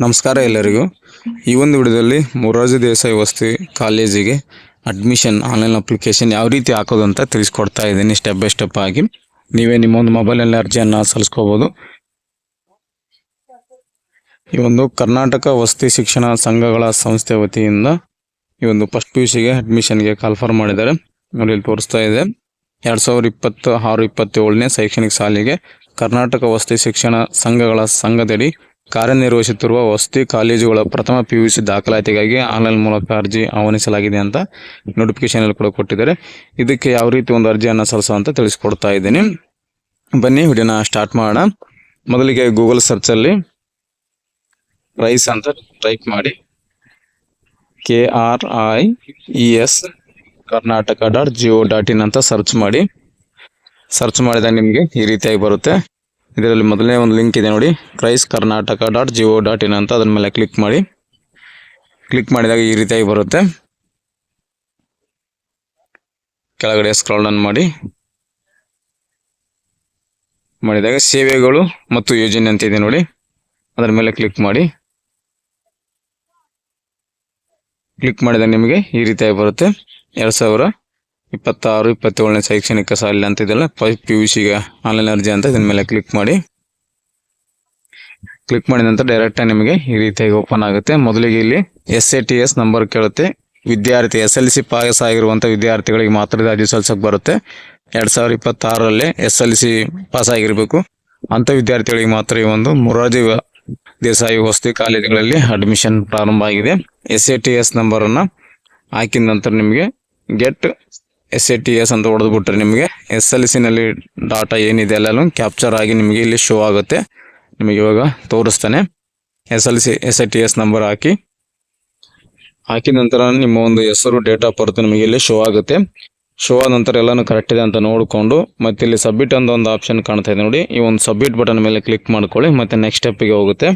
ನಮಸ್ಕಾರ ಎಲ್ಲರಿಗೂ. ಈ ಒಂದು ವಿಡಿಯೋದಲ್ಲಿ ಮೊರಾರ್ಜಿ ದೇಸಾಯಿ ವಸತಿ ಕಾಲೇಜಿಗೆ ಅಡ್ಮಿಷನ್ ಆನ್ಲೈನ್ ಅಪ್ಲಿಕೇಶನ್ ಯಾವ ರೀತಿ ಹಾಕೋದು ಅಂತ ತಿಳಿಸ್ಕೊಡ್ತಾ ಇದ್ದೀನಿ ಸ್ಟೆಪ್ ಬೈ ಸ್ಟೆಪ್ ಆಗಿ. ನೀವೇ ನಿಮ್ಮ ಒಂದು ಮೊಬೈಲಲ್ಲಿ ಅರ್ಜಿಯನ್ನು ಸಲ್ಲಿಸ್ಕೋಬೋದು. ಈ ಒಂದು ಕರ್ನಾಟಕ ವಸತಿ ಶಿಕ್ಷಣ ಸಂಘಗಳ ಸಂಸ್ಥೆ ವತಿಯಿಂದ ಈ ಒಂದು ಫಸ್ಟ್ PUCಗೆ ಅಡ್ಮಿಷನ್ಗೆ ಕಾಲ್ಫರ್ ಮಾಡಿದ್ದಾರೆ. ನೋಡಿ ಇಲ್ಲಿ ತೋರಿಸ್ತಾ ಇದೆ 2026-27ನೇ ಶೈಕ್ಷಣಿಕ ಸಾಲಿಗೆ ಕರ್ನಾಟಕ ವಸತಿ ಶಿಕ್ಷಣ ಸಂಘಗಳ ಸಂಘದಡಿ ಕಾರ್ಯನಿರ್ವಹಿಸುತ್ತಿರುವ ವಸತಿ ಕಾಲೇಜುಗಳ ಪ್ರಥಮ PUC ದಾಖಲಾತಿಗಾಗಿ ಆನ್ಲೈನ್ ಮೂಲಕ ಅರ್ಜಿ ಆಹ್ವಾನಿಸಲಾಗಿದೆ ಅಂತ ನೋಟಿಫಿಕೇಶನ್ ಅಲ್ಲಿ ಕೂಡ ಕೊಟ್ಟಿದ್ದಾರೆ. ಇದಕ್ಕೆ ಯಾವ ರೀತಿ ಒಂದು ಅರ್ಜಿಯನ್ನು ಸಲ್ಲಿಸೋ ಅಂತ ತಿಳಿಸ್ಕೊಡ್ತಾ ಇದ್ದೀನಿ. ಬನ್ನಿ ವಿಡಿಯೋನ ಸ್ಟಾರ್ಟ್ ಮಾಡೋಣ. ಮೊದಲಿಗೆ ಗೂಗಲ್ ಸರ್ಚಲ್ಲಿ ರೈಸ್ ಅಂತ ಟೈಪ್ ಮಾಡಿ, KRIES karnataka.go.in ಅಂತ ಸರ್ಚ್ ಮಾಡಿ. ಸರ್ಚ್ ಮಾಡಿದಾಗ ನಿಮಗೆ ಈ ರೀತಿಯಾಗಿ ಬರುತ್ತೆ. ಇದರಲ್ಲಿ ಮೊದಲನೇ ಒಂದು ಲಿಂಕ್ ಇದೆ ನೋಡಿ, ricekarnataka.go.in ಅಂತ. ಅದರ ಮೇಲೆ ಕ್ಲಿಕ್ ಮಾಡಿ. ಕ್ಲಿಕ್ ಮಾಡಿದಾಗ ಈ ರೀತಿಯಾಗಿ ಬರುತ್ತೆ. ಕೆಳಗಡೆ ಸ್ಕ್ರಾಲ್ ಡೌನ್ ಮಾಡಿದಾಗ ಸೇವೆಗಳು ಮತ್ತು ಯೋಜನೆ ಅಂತ ಇದೆ ನೋಡಿ, ಅದರ ಮೇಲೆ ಕ್ಲಿಕ್ ಮಾಡಿ. ಕ್ಲಿಕ್ ಮಾಡಿದಾಗ ನಿಮಗೆ ಈ ರೀತಿಯಾಗಿ ಬರುತ್ತೆ. 2026-27ನೇ ಶೈಕ್ಷಣಿಕ ಸಾಲಿನ ಅಂತ ಇದೆಲ್ಲ PUCಗೆ ಆನ್ಲೈನ್ ಅರ್ಜಿ ಅಂತ. ಇದರ ಮೇಲೆ ಕ್ಲಿಕ್ ಮಾಡಿ. ಕ್ಲಿಕ್ ಮಾಡಿದ ನಂತರ ಡೈರೆಕ್ಟ್ ನಿಮಗೆ ಈ ರೀತಿಯಾಗಿ ಓಪನ್ ಆಗುತ್ತೆ. ಮೊದಲಿಗೆ ಇಲ್ಲಿ SATS ನಂಬರ್ ಕೇಳುತ್ತೆ. ವಿದ್ಯಾರ್ಥಿ SLC ಪಾಸ್ ಆಗಿರುವಂಥ ವಿದ್ಯಾರ್ಥಿಗಳಿಗೆ ಮಾತ್ರ ಅರ್ಜಿ ಸಲ್ಲಿಸಕ್ಕೆ ಬರುತ್ತೆ. 2026ರಲ್ಲಿ SLC ಪಾಸ್ ಆಗಿರಬೇಕು ಅಂತ ವಿದ್ಯಾರ್ಥಿಗಳಿಗೆ ಮಾತ್ರ ಈ ಒಂದು ಮೊರಾರ್ಜಿ ದೇಸಾಯಿ ವಸತಿ ಕಾಲೇಜುಗಳಲ್ಲಿ ಅಡ್ಮಿಷನ್ ಪ್ರಾರಂಭ ಆಗಿದೆ. SATS ನಂಬರನ್ನು ಹಾಕಿದ ನಂತರ ನಿಮಗೆ ಗೆಟ್ SATS ಅಂತ ಹೊಡೆದ್ಬಿಟ್ರೆ ನಿಮಗೆ SLC ನಲ್ಲಿ ಡಾಟಾ ಏನಿದೆ ಎಲ್ಲನೂ ಕ್ಯಾಪ್ಚರ್ ಆಗಿ ನಿಮಗೆ ಇಲ್ಲಿ ಶೋ ಆಗುತ್ತೆ. ನಿಮಗೆ ಇವಾಗ ತೋರಿಸ್ತಾನೆ. SATS ನಂಬರ್ ಹಾಕಿದ ನಂತರ ನಿಮ್ಮ ಒಂದು ಹೆಸರು, ಡೇಟ್ ಆಫ್ ಬರ್ತ್ ನಿಮಗೆ ಇಲ್ಲಿ ಶೋ ಆಗುತ್ತೆ. ಶೋ ಆದ ನಂತರ ಎಲ್ಲಾನು ಕರೆಕ್ಟ್ ಇದೆ ಅಂತ ನೋಡಿಕೊಂಡು ಮತ್ತೆ ಇಲ್ಲಿ ಸಬ್ಮಿಟ್ ಅಂತ ಒಂದು ಆಪ್ಷನ್ ಕಾಣ್ತಾ ಇದೆ ನೋಡಿ, ಈ ಒಂದು ಸಬ್ಮಿಟ್ ಬಟನ್ ಮೇಲೆ ಕ್ಲಿಕ್ ಮಾಡ್ಕೊಳ್ಳಿ. ಮತ್ತೆ ನೆಕ್ಸ್ಟ್ ಸ್ಟೆಪ್ಗೆ ಹೋಗುತ್ತೆ.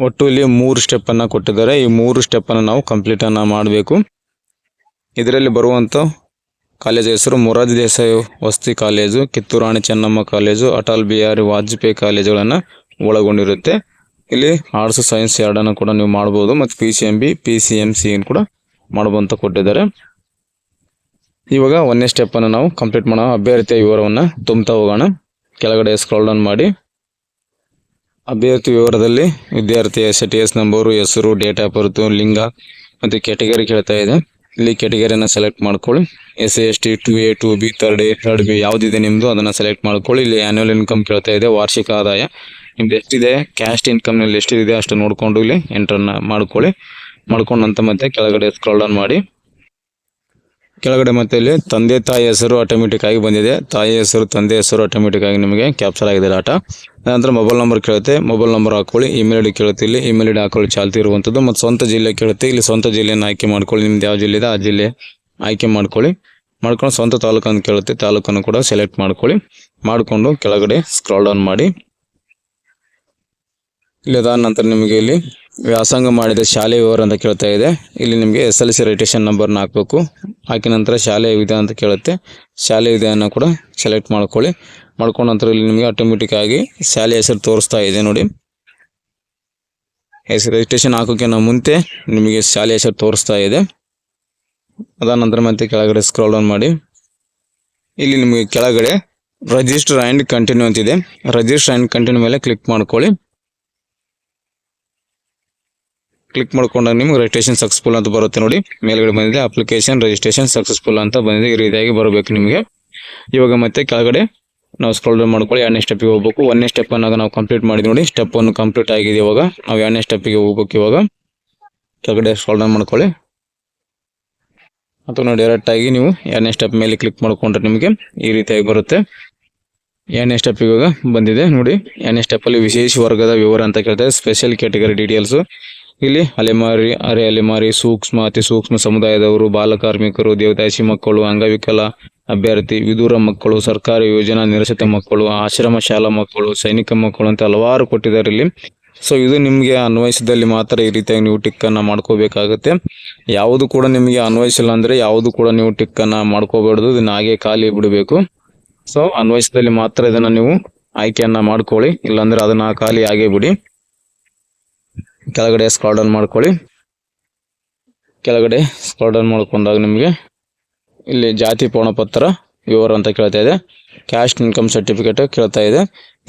ಒಟ್ಟು ಇಲ್ಲಿ 3 ಸ್ಟೆಪ್ ಅನ್ನ ಕೊಟ್ಟಿದ್ದಾರೆ. ಈ 3 ಸ್ಟೆಪ್ ಅನ್ನು ನಾವು ಕಂಪ್ಲೀಟ್ ಅನ್ನ ಮಾಡಬೇಕು. ಇದರಲ್ಲಿ ಬರುವಂತ ಕಾಲೇಜ್ ಹೆಸರು ಮೊರಾರ್ಜಿ ದೇಸಾಯಿ ವಸತಿ ಕಾಲೇಜು, ಕಿತ್ತೂರು ರಾಣಿ ಚೆನ್ನಮ್ಮ ಕಾಲೇಜು, ಅಟಲ್ ಬಿಹಾರಿ ವಾಜಪೇಯಿ ಕಾಲೇಜುಗಳನ್ನ ಒಳಗೊಂಡಿರುತ್ತೆ. ಇಲ್ಲಿ ಆರ್ಟ್ಸ್, ಸೈನ್ಸ್ ಎರಡನ್ನು ಕೂಡ ನೀವು ಮಾಡಬಹುದು. ಮತ್ತು PCMB, PCMC ಕೂಡ ಮಾಡಬಹುದು ಕೊಟ್ಟಿದ್ದಾರೆ. ಇವಾಗ 1ನೇ ಸ್ಟೆಪ್ ಅನ್ನು ನಾವು ಕಂಪ್ಲೀಟ್ ಮಾಡೋಣ. ಅಭ್ಯರ್ಥಿಯ ವಿವರವನ್ನು ತುಂಬುತ್ತಾ ಹೋಗೋಣ. ಕೆಳಗಡೆ ಸ್ಕ್ರಾಲ್ ಡೌನ್ ಮಾಡಿ. ಅಭ್ಯರ್ಥಿ ವಿವರದಲ್ಲಿ ವಿದ್ಯಾರ್ಥಿ SATS ನಂಬರು, ಹೆಸರು, ಡೇಟ್ ಆಫ್ ಬರ್ತ್, ಲಿಂಗ ಮತ್ತು ಕ್ಯಾಟಗರಿ ಕೇಳ್ತಾ ಇದೆ. ಇಲ್ಲಿ ಕ್ಯಾಟಗರಿಯನ್ನು ಸೆಲೆಕ್ಟ್ ಮಾಡ್ಕೊಳ್ಳಿ. SC ST 2A 2B 3rd B ಯಾವುದಿದೆ ನಿಮ್ಮದು ಅದನ್ನು ಸೆಲೆಕ್ಟ್ ಮಾಡ್ಕೊಳ್ಳಿ. ಇಲ್ಲಿ ಆ್ಯನ್ಯುವಲ್ ಇನ್ಕಮ್ ಕೇಳ್ತಾ ಇದೆ, ವಾರ್ಷಿಕ ಆದಾಯ ನಿಮ್ದು ಎಷ್ಟಿದೆ, ಕ್ಯಾಸ್ಟ್ ಇನ್ಕಮ್ನಲ್ಲಿ ಎಷ್ಟಿದೆ ಅಷ್ಟು ನೋಡಿಕೊಂಡು ಇಲ್ಲಿ ಎಂಟ್ರನ್ನು ಮಾಡ್ಕೊಳ್ಳಿ. ಮಾಡ್ಕೊಂಡಂತ ಮತ್ತೆ ಕೆಳಗಡೆ ಸ್ಕ್ರಾಲ್ ಡೌನ್ ಮಾಡಿ. ಕೆಳಗಡೆ ಮತ್ತೆ ಇಲ್ಲಿ ತಂದೆ ತಾಯಿ ಹೆಸರು ಆಟೋಮೆಟಿಕ್ ಆಗಿ ಬಂದಿದೆ. ತಾಯಿ ಹೆಸರು, ತಂದೆ ಹೆಸರು ಆಟೋಮೆಟಿಕ್ ಆಗಿ ನಿಮಗೆ ಕ್ಯಾಪ್ಚರ್ ಆಗಿದೆ ಡಾಟಾ. ನಂತರ ಮೊಬೈಲ್ ನಂಬರ್ ಕೇಳುತ್ತೆ, ಮೊಬೈಲ್ ನಂಬರ್ ಹಾಕೊಳ್ಳಿ. ಇಮೇಲ್ ID ಕೇಳುತ್ತೆ, ಇಲ್ಲಿ ಇಮೇಲ್ ID ಹಾಕೊಳ್ಳಿ ಚಾಲ್ತಿ ಇರುವಂಥದ್ದು. ಮತ್ತು ಸ್ವಂತ ಜಿಲ್ಲೆ ಕೇಳುತ್ತೆ, ಇಲ್ಲಿ ಸ್ವಂತ ಜಿಲ್ಲೆಯನ್ನು ಆಯ್ಕೆ ಮಾಡ್ಕೊಳ್ಳಿ. ನಿಮ್ದು ಯಾವ ಜಿಲ್ಲೆ ಇದೆ ಆ ಜಿಲ್ಲೆ ಆಯ್ಕೆ ಮಾಡ್ಕೊಳ್ಳಿ. ಮಾಡ್ಕೊಂಡು ಸ್ವಂತ ತಾಲೂಕನ್ನು ಕೇಳುತ್ತೆ, ತಾಲೂಕನ್ನು ಕೂಡ ಸೆಲೆಕ್ಟ್ ಮಾಡ್ಕೊಳ್ಳಿ. ಮಾಡಿಕೊಂಡು ಕೆಳಗಡೆ ಸ್ಕ್ರಾಲ್ ಡೌನ್ ಮಾಡಿ. ಇಲ್ಲಿ ಅದಾದ ನಂತರ ನಿಮಗೆ ಇಲ್ಲಿ ವ್ಯಾಸಂಗ ಮಾಡಿದ ಶಾಲೆ ವಿವರ ಅಂತ ಕೇಳ್ತಾ ಇದೆ. ಇಲ್ಲಿ ನಿಮಗೆ SLC ರಿಜಿಸ್ಟ್ರೇಷನ್ ನಂಬರ್ನ ಹಾಕಬೇಕು. ಹಾಕಿದ ನಂತರ ಶಾಲೆ ವಿಧ ಅಂತ ಕೇಳುತ್ತೆ, ಶಾಲೆ ವಿಧೆಯನ್ನು ಕೂಡ ಸೆಲೆಕ್ಟ್ ಮಾಡ್ಕೊಳ್ಳಿ. ಮಾಡ್ಕೊಂಡ ನಂತರ ಇಲ್ಲಿ ನಿಮಗೆ ಆಟೋಮೆಟಿಕ್ ಆಗಿ ಶಾಲೆ ಹೆಸರು ತೋರಿಸ್ತಾ ಇದೆ ನೋಡಿ. ರಿಜಿಸ್ಟ್ರೇಷನ್ ಹಾಕೋಕೆ ಮುಂಚೆ ನಿಮಗೆ ಶಾಲೆ ಹೆಸರು ತೋರಿಸ್ತಾ ಇದೆ. ಅದಾದ ನಂತರ ಮತ್ತೆ ಕೆಳಗಡೆ ಸ್ಕ್ರಾಲ್ ಡೌನ್ ಮಾಡಿ. ಇಲ್ಲಿ ನಿಮಗೆ ಕೆಳಗಡೆ ರಿಜಿಸ್ಟರ್ ಆ್ಯಂಡ್ ಕಂಟಿನ್ಯೂ ಅಂತಿದೆ. ರಿಜಿಸ್ಟರ್ ಆ್ಯಂಡ್ ಕಂಟಿನ್ಯೂ ಮೇಲೆ ಕ್ಲಿಕ್ ಮಾಡ್ಕೊಳ್ಳಿ. ಕ್ಲಿಕ್ ಮಾಡ್ಕೊಂಡಾಗ ನಿಮ್ಗೆ ರಿಜಿಸ್ಟ್ರೇಷನ್ ಸಕ್ಸಸ್ಫುಲ್ ಅಂತ ಬರುತ್ತೆ ನೋಡಿ. ಮೇಲ್ಗಡೆ ಬಂದಿದೆ ಅಪ್ಲಿಕೇಶನ್ ರಿಜಿಸ್ಟ್ರೇಷನ್ ಸಕ್ಸಸ್ಫುಲ್ ಅಂತ ಬಂದಿದೆ. ಈ ರೀತಿಯಾಗಿ ಬರಬೇಕು ನಿಮಗೆ. ಇವಾಗ ಮತ್ತೆ ಕೆಳಗಡೆ ನಾವು ಸ್ಕ್ರೋಲ್ ಡೌನ್ ಮಾಡ್ಕೊಳ್ಳಿ. 2ನೇ ಸ್ಟೆಪ್ಗೆ ಹೋಗ್ಬೇಕು. 1ನೇ ಸ್ಟೆಪ್ ಅನ್ನಾಗ ನಾವು ಕಂಪ್ಲೀಟ್ ಮಾಡಿದ್ವಿ ನೋಡಿ. ಸ್ಟೆಪ್ 1 ಕಂಪ್ಲೀಟ್ ಆಗಿದೆ. ಇವಾಗ ನಾವು 2ನೇ ಸ್ಟೆಪ್ಗೆ ಹೋಗ್ಬೇಕು. ಇವಾಗ ಕೆಳಗಡೆ ಸ್ಕ್ರೋಲ್ ಡೌನ್ ಮಾಡ್ಕೊಳ್ಳಿ. ಅಥವಾ ನಾವು ಡೈರೆಕ್ಟ್ ಆಗಿ ನೀವು 2ನೇ ಸ್ಟೆಪ್ ಮೇಲೆ ಕ್ಲಿಕ್ ಮಾಡ್ಕೊಂಡ್ರೆ ನಿಮಗೆ ಈ ರೀತಿಯಾಗಿ ಬರುತ್ತೆ. 2ನೇ ಸ್ಟೆಪ್ ಇವಾಗ ಬಂದಿದೆ ನೋಡಿ. 2ನೇ ಸ್ಟೆಪ್ಪಲ್ಲಿ ವಿಶೇಷ ವರ್ಗದ ವಿವರ ಅಂತ ಕೇಳ್ತಾರೆ, ಸ್ಪೆಷಲ್ ಕ್ಯಾಟಗರಿ ಡೀಟೇಲ್ಸು. ಇಲ್ಲಿ ಅಲೆಮಾರಿ, ಅರೆ ಅಲೆಮಾರಿ, ಸೂಕ್ಷ್ಮ, ಅತಿ ಸೂಕ್ಷ್ಮ ಸಮುದಾಯದವರು, ಬಾಲಕಾರ್ಮಿಕರು, ದೇವದಾಸಿ ಮಕ್ಕಳು, ಅಂಗವಿಕಲ ಅಭ್ಯರ್ಥಿ, ವಿದೂರ ಮಕ್ಕಳು, ಸರ್ಕಾರಿ ಯೋಜನಾ ನಿರಸತ ಮಕ್ಕಳು, ಆಶ್ರಮ ಶಾಲಾ ಮಕ್ಕಳು, ಸೈನಿಕ ಮಕ್ಕಳು ಅಂತ ಹಲವಾರು ಕೊಟ್ಟಿದ್ದಾರೆ ಇಲ್ಲಿ. ಸೊ ಇದು ನಿಮಗೆ ಅನ್ವಯಿಸಿದಲ್ಲಿ ಮಾತ್ರ ಈ ರೀತಿಯಾಗಿ ನೀವು ಟಿಕ್ ಅನ್ನ ಮಾಡ್ಕೋಬೇಕಾಗುತ್ತೆ. ಯಾವುದು ಕೂಡ ನಿಮಗೆ ಅನ್ವಯಿಸಿಲ್ಲ ಅಂದ್ರೆ ಯಾವುದು ಕೂಡ ನೀವು ಟಿಕ್ ಅನ್ನ ಮಾಡ್ಕೋಬಾರ್ದು, ಇದನ್ನ ಹಾಗೆ ಖಾಲಿ ಬಿಡಬೇಕು. ಸೊ ಅನ್ವಯಿಸಿದಲ್ಲಿ ಮಾತ್ರ ಇದನ್ನ ನೀವು ಆಯ್ಕೆಯನ್ನ ಮಾಡ್ಕೊಳ್ಳಿ, ಇಲ್ಲಾಂದ್ರೆ ಅದನ್ನ ಖಾಲಿ ಹಾಗೆ ಬಿಡಿ. ಕೆಳಗಡೆ ಸ್ಕ್ರಾಲ್ ಡೌನ್ ಮಾಡ್ಕೊಳ್ಳಿ. ಕೆಳಗಡೆ ಸ್ಕ್ರಾಲ್ ಡೌನ್ ಮಾಡ್ಕೊಂಡಾಗ ನಿಮಗೆ ಇಲ್ಲಿ ಜಾತಿ ಪ್ರಮಾಣಪತ್ರ ವಿವರ ಅಂತ ಕೇಳ್ತಾ ಇದೆ. ಕ್ಯಾಸ್ಟ್ ಇನ್ಕಮ್ ಸರ್ಟಿಫಿಕೇಟ್ ಕೇಳ್ತಾ ಇದೆ.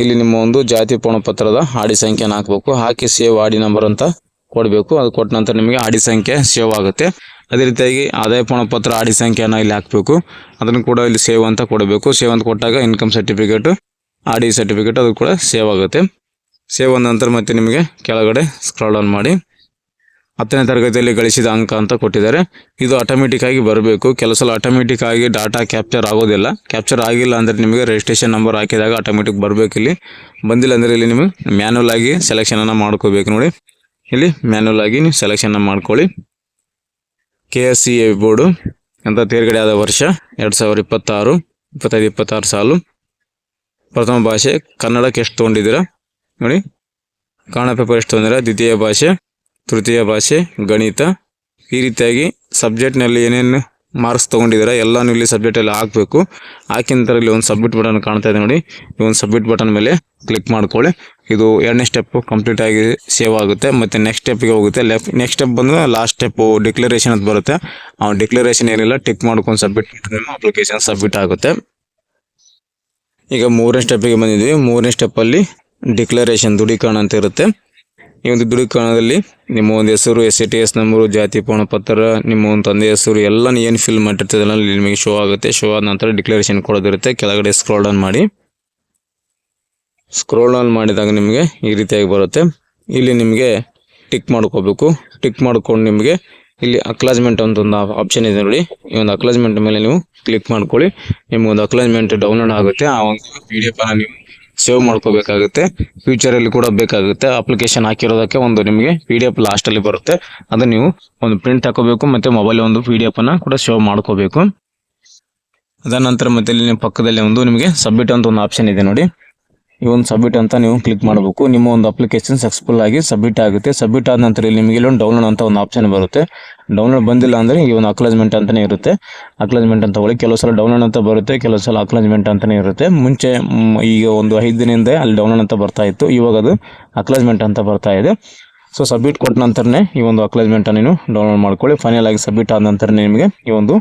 ಇಲ್ಲಿ ನಿಮ್ಮ ಒಂದು ಜಾತಿ ಪ್ರಮಾಣಪತ್ರದ ಆಡಿ ಸಂಖ್ಯೆನ ಹಾಕಬೇಕು. ಹಾಕಿ ಸೇವ್ ಆಡಿ ನಂಬರ್ ಅಂತ ಕೊಡಬೇಕು. ಅದು ಕೊಟ್ಟ ನಂತರ ನಿಮಗೆ ಆಡಿ ಸಂಖ್ಯೆ ಸೇವ್ ಆಗುತ್ತೆ. ಅದೇ ರೀತಿಯಾಗಿ ಆದಾಯ ಪ್ರಮಾಣಪತ್ರ ಆಡಿ ಸಂಖ್ಯೆನ ಇಲ್ಲಿ ಹಾಕಬೇಕು. ಅದನ್ನು ಕೂಡ ಇಲ್ಲಿ ಸೇವ್ ಅಂತ ಕೊಡಬೇಕು. ಸೇವ್ ಅಂತ ಕೊಟ್ಟಾಗ ಇನ್ಕಮ್ ಸರ್ಟಿಫಿಕೇಟ್ ಆಡಿ ಸರ್ಟಿಫಿಕೇಟ್ ಅದು ಕೂಡ ಸೇವ್ ಆಗುತ್ತೆ. ಸೇವ್ ಆದ ನಂತರ ಮತ್ತೆ ನಿಮಗೆ ಕೆಳಗಡೆ ಸ್ಕ್ರಾಲ್ ಡೌನ್ ಮಾಡಿ 10ನೇ ತರಗತಿಯಲ್ಲಿ ಗಳಿಸಿದ ಅಂಕ ಅಂತ ಕೊಟ್ಟಿದ್ದಾರೆ. ಇದು ಆಟೋಮೆಟಿಕ್ ಆಗಿ ಬರಬೇಕು. ಕೆಲವು ಸಲ ಆಟೋಮೆಟಿಕ್ ಆಗಿ ಡಾಟಾ ಕ್ಯಾಪ್ಚರ್ ಆಗೋದಿಲ್ಲ. ಕ್ಯಾಪ್ಚರ್ ಆಗಿಲ್ಲ ಅಂದರೆ ನಿಮಗೆ ರಿಜಿಸ್ಟ್ರೇಷನ್ ನಂಬರ್ ಹಾಕಿದಾಗ ಆಟೋಮೆಟಿಕ್ ಬರಬೇಕು. ಇಲ್ಲಿ ಬಂದಿಲ್ಲ ಅಂದರೆ ಇಲ್ಲಿ ನಿಮಗೆ ಮ್ಯಾನ್ಯಲ್ ಆಗಿ ಸೆಲೆಕ್ಷನನ್ನು ಮಾಡ್ಕೋಬೇಕು. ನೋಡಿ ಇಲ್ಲಿ ಮ್ಯಾನ್ಯಲ್ ಆಗಿ ನೀವು ಸೆಲೆಕ್ಷನ್ ಮಾಡ್ಕೊಳ್ಳಿ. KSCA ಬೋರ್ಡು ಅಂತ ತೇರ್ಗಡೆ ಆದ ವರ್ಷ 2026 25-26 ಸಾಲು. ಪ್ರಥಮ ಭಾಷೆ ಕನ್ನಡಕ್ಕೆ ಎಷ್ಟು ತೊಗೊಂಡಿದ್ದೀರಾ ನೋಡಿ. ಕನ್ನಡ ಪೇಪರ್ ಎಷ್ಟು ತೊಗೊಂಡಿದ್ದೀರಾ. ದ್ವಿತೀಯ ಭಾಷೆ, ತೃತೀಯ ಭಾಷೆ, ಗಣಿತ, ಈ ರೀತಿಯಾಗಿ ಸಬ್ಜೆಕ್ಟ್ನಲ್ಲಿ ಏನೇನು ಮಾರ್ಕ್ಸ್ ತೊಗೊಂಡಿದ್ದೀರಾ ಎಲ್ಲನೂ ಇಲ್ಲಿ ಸಬ್ಜೆಕ್ಟಲ್ಲಿ ಹಾಕಬೇಕು. ಹಾಕಿದ ನಂತರ ಇಲ್ಲಿ ಒಂದು ಸಬ್ಮಿಟ್ ಬಟನ್ ಕಾಣ್ತಾ ಇದೆ ನೋಡಿ. ಈ ಒಂದು ಸಬ್ಮಿಟ್ ಬಟನ್ ಮೇಲೆ ಕ್ಲಿಕ್ ಮಾಡ್ಕೊಳ್ಳಿ. ಇದು 2ನೇ ಸ್ಟೆಪ್ ಕಂಪ್ಲೀಟ್ ಆಗಿ ಸೇವ್ ಆಗುತ್ತೆ. ಮತ್ತು ನೆಕ್ಸ್ಟ್ ಸ್ಟೆಪ್ಗೆ ಹೋಗುತ್ತೆ. ನೆಕ್ಸ್ಟ್ ಸ್ಟೆಪ್ ಬಂದು ಲಾಸ್ಟ್ ಸ್ಟೆಪ್ಪು ಡಿಕ್ಲರೇಷನ್ ಅಂತ ಬರುತ್ತೆ. ಆ ಡಿಕ್ಲರೇಷನ್ ಏನಿಲ್ಲ ಟಿಕ್ ಮಾಡ್ಕೊಂಡು ಸಬ್ಮಿಟ್ ಅಪ್ಲಿಕೇಶನ್ ಸಬ್ಮಿಟ್ ಆಗುತ್ತೆ. ಈಗ 3ನೇ ಸ್ಟೆಪ್ಪಿಗೆ ಬಂದಿದ್ದೀವಿ. 3ನೇ ಸ್ಟೆಪ್ಪಲ್ಲಿ ಡಿಕ್ಲರೇಷನ್ ದೃಢೀಕರಣ ಅಂತ ಇರುತ್ತೆ. ಈ ಒಂದು ದೃಢೀಕರಣದಲ್ಲಿ ನಿಮ್ಮ ಒಂದು ಹೆಸರು, SATS ನಂಬರು, ಜಾತಿ ಪ್ರಮಾಣಪತ್ರ, ನಿಮ್ಮ ಒಂದು ತಂದೆ ಹೆಸರು ಎಲ್ಲ ಏನು ಫಿಲ್ ಮಾಡಿರ್ತದಲ್ಲ ನಿಮಗೆ ಶೋ ಆಗುತ್ತೆ. ಶೋ ಆದ ನಂತರ ಡಿಕ್ಲರೇಷನ್ ಕೊಡೋದಿರುತ್ತೆ. ಕೆಳಗಡೆ ಸ್ಕ್ರೋಲ್ ಡೌನ್ ಮಾಡಿ. ಸ್ಕ್ರೋಲ್ ಡೌನ್ ಮಾಡಿದಾಗ ನಿಮಗೆ ಈ ರೀತಿಯಾಗಿ ಬರುತ್ತೆ. ಇಲ್ಲಿ ನಿಮಗೆ ಟಿಕ್ ಮಾಡ್ಕೋಬೇಕು. ಟಿಕ್ ಮಾಡ್ಕೊಂಡು ನಿಮಗೆ ಇಲ್ಲಿ ಅಕ್ಲಾಜ್ಮೆಂಟ್ ಅಂತ ಒಂದು ಆಪ್ಷನ್ ಇದೆ ನೋಡಿ. ಈ ಒಂದು ಅಕ್ಲಾಜ್ಮೆಂಟ್ ಮೇಲೆ ನೀವು ಕ್ಲಿಕ್ ಮಾಡ್ಕೊಳ್ಳಿ. ನಿಮ್ಗೊಂದು ಅಕ್ಲಾಜ್ಮೆಂಟ್ ಡೌನ್ಲೋಡ್ ಆಗುತ್ತೆ. ಆ ಒಂದು PDF ಅನ್ನು ನೀವು ಸೇವ್ ಮಾಡ್ಕೋಬೇಕಾಗುತ್ತೆ. ಫ್ಯೂಚರಲ್ಲಿ ಕೂಡ ಬೇಕಾಗುತ್ತೆ. ಅಪ್ಲಿಕೇಶನ್ ಹಾಕಿರೋದಕ್ಕೆ ಒಂದು ನಿಮಗೆ PDF ಲಾಸ್ಟಲ್ಲಿ ಬರುತ್ತೆ. ಅದನ್ನು ನೀವು ಒಂದು ಪ್ರಿಂಟ್ ಹಾಕೋಬೇಕು. ಮತ್ತು ಮೊಬೈಲ್ ಒಂದು PDF ಅನ್ನು ಕೂಡ ಸೇವ್ ಮಾಡ್ಕೋಬೇಕು. ಅದಾದ ನಂತರ ಮತ್ತೆ ಇಲ್ಲಿ ಪಕ್ಕದಲ್ಲಿ ಒಂದು ನಿಮಗೆ ಸಬ್ಮಿಟ್ ಅಂತ ಒಂದು ಆಪ್ಷನ್ ಇದೆ ನೋಡಿ. ಈ ಒಂದು ಸಬ್ಮಿಟ್ ಅಂತ ನೀವು ಕ್ಲಿಕ್ ಮಾಡಬೇಕು. ನಿಮ್ಮ ಒಂದು ಅಪ್ಲಿಕೇಶನ್ ಸಕ್ಸಸ್ಫುಲ್ ಆಗಿ ಸಬ್ಮಿಟ್ ಆಗುತ್ತೆ. ಸಬ್ಮಿಟ್ ಆದ ನಂತರ ಇಲ್ಲಿ ನಿಮಗೆ ಇಲ್ಲೊಂದು ಡೌನ್ಲೋಡ್ ಅಂತ ಒಂದು ಆಪ್ಷನ್ ಬರುತ್ತೆ. ಡೌನ್ಲೋಡ್ ಬಂದಿಲ್ಲ ಅಂದರೆ ಈ ಒಂದು ಅಕ್ಲಾಜ್ಮೆಂಟ್ ಅಂತಲೇ ಇರುತ್ತೆ. ಅಕ್ಲಾಜ್ಮೆಂಟ್ ಅಂತ ತಗೊಳ್ಳಿ. ಕೆಲವು ಸಲ ಡೌನ್ಲೋಡ್ ಅಂತ ಬರುತ್ತೆ, ಕೆಲವು ಸಲ ಅಕ್ಲಾಜ್ಮೆಂಟ್ ಅಂತಲೇ ಇರುತ್ತೆ. ಮುಂಚೆ ಈಗ ಒಂದು 5 ದಿನದಿಂದ ಅಲ್ಲಿ ಡೌನ್ಲೋಡ್ ಅಂತ ಬರ್ತಾ ಇತ್ತು. ಇವಾಗ ಅದು ಅಕ್ಲಾಜ್ಮೆಂಟ್ ಅಂತ ಬರ್ತಾ ಇದೆ. ಸೊ ಸಬ್ಮಿಟ್ ಕೊಟ್ಟ ನಂತರನೇ ಈ ಒಂದು ಅಕ್ಲಾಜ್ಮೆಂಟನ್ನು ನೀವು ಡೌನ್ಲೋಡ್ ಮಾಡ್ಕೊಳ್ಳಿ. ಫೈನಲ್ ಆಗಿ ಸಬ್ಮಿಟ್ ಆದ ನಂತರನೇ ನಿಮಗೆ ಈ ಒಂದು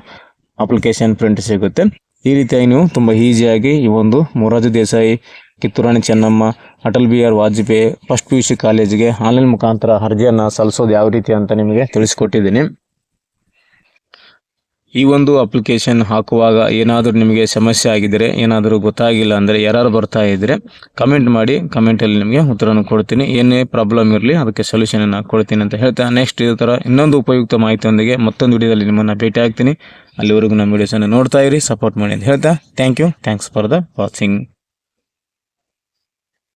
ಅಪ್ಲಿಕೇಶನ್ ಪ್ರಿಂಟ್ ಸಿಗುತ್ತೆ. ಈ ರೀತಿಯಾಗಿ ನೀವು ತುಂಬ ಈಸಿಯಾಗಿ ಈ ಒಂದು ಮೊರಾರ್ಜಿ ದೇಸಾಯಿ, ಕಿತ್ತೂರಾಣಿ ಚೆನ್ನಮ್ಮ, ಅಟಲ್ ಬಿಹಾರಿ ವಾಜಪೇಯಿ ಫಸ್ಟ್ PUC ಕಾಲೇಜಿಗೆ ಆನ್ಲೈನ್ ಮುಖಾಂತರ ಅರ್ಜಿಯನ್ನು ಸಲ್ಲಿಸೋದು ಯಾವ ರೀತಿ ಅಂತ ನಿಮಗೆ ತಿಳಿಸ್ಕೊಟ್ಟಿದ್ದೀನಿ. ಈ ಒಂದು ಅಪ್ಲಿಕೇಶನ್ ಹಾಕುವಾಗ ಏನಾದರೂ ನಿಮಗೆ ಸಮಸ್ಯೆ ಆಗಿದ್ದರೆ, ಏನಾದರೂ ಗೊತ್ತಾಗಿಲ್ಲ ಅಂದರೆ, ಯಾರು ಬರ್ತಾ ಇದ್ದರೆ ಕಮೆಂಟ್ ಮಾಡಿ. ಕಮೆಂಟಲ್ಲಿ ನಿಮಗೆ ಉತ್ತರವನ್ನು ಕೊಡ್ತೀನಿ. ಏನೇ ಪ್ರಾಬ್ಲಮ್ ಇರಲಿ ಅದಕ್ಕೆ ಸೊಲ್ಯೂಷನನ್ನು ಕೊಡ್ತೀನಿ ಅಂತ ಹೇಳ್ತಾ ನೆಕ್ಸ್ಟ್ ಇದೇ ಥರ ಇನ್ನೊಂದು ಉಪಯುಕ್ತ ಮಾಹಿತಿಯೊಂದಿಗೆ ಮತ್ತೊಂದು ವಿಡಿಯೋದಲ್ಲಿ ನಿಮ್ಮನ್ನು ಭೇಟಿ ಆಗ್ತೀನಿ. ಅಲ್ಲಿವರೆಗೂ ನಮ್ಮ ವಿಡಿಯೋಸನ್ನು ನೋಡ್ತಾ ಇರಿ, ಸಪೋರ್ಟ್ ಮಾಡಿ ಅಂತ ಹೇಳ್ತಾ ಥ್ಯಾಂಕ್ಸ್ ಫಾರ್ ದ ವಾಚಿಂಗ್.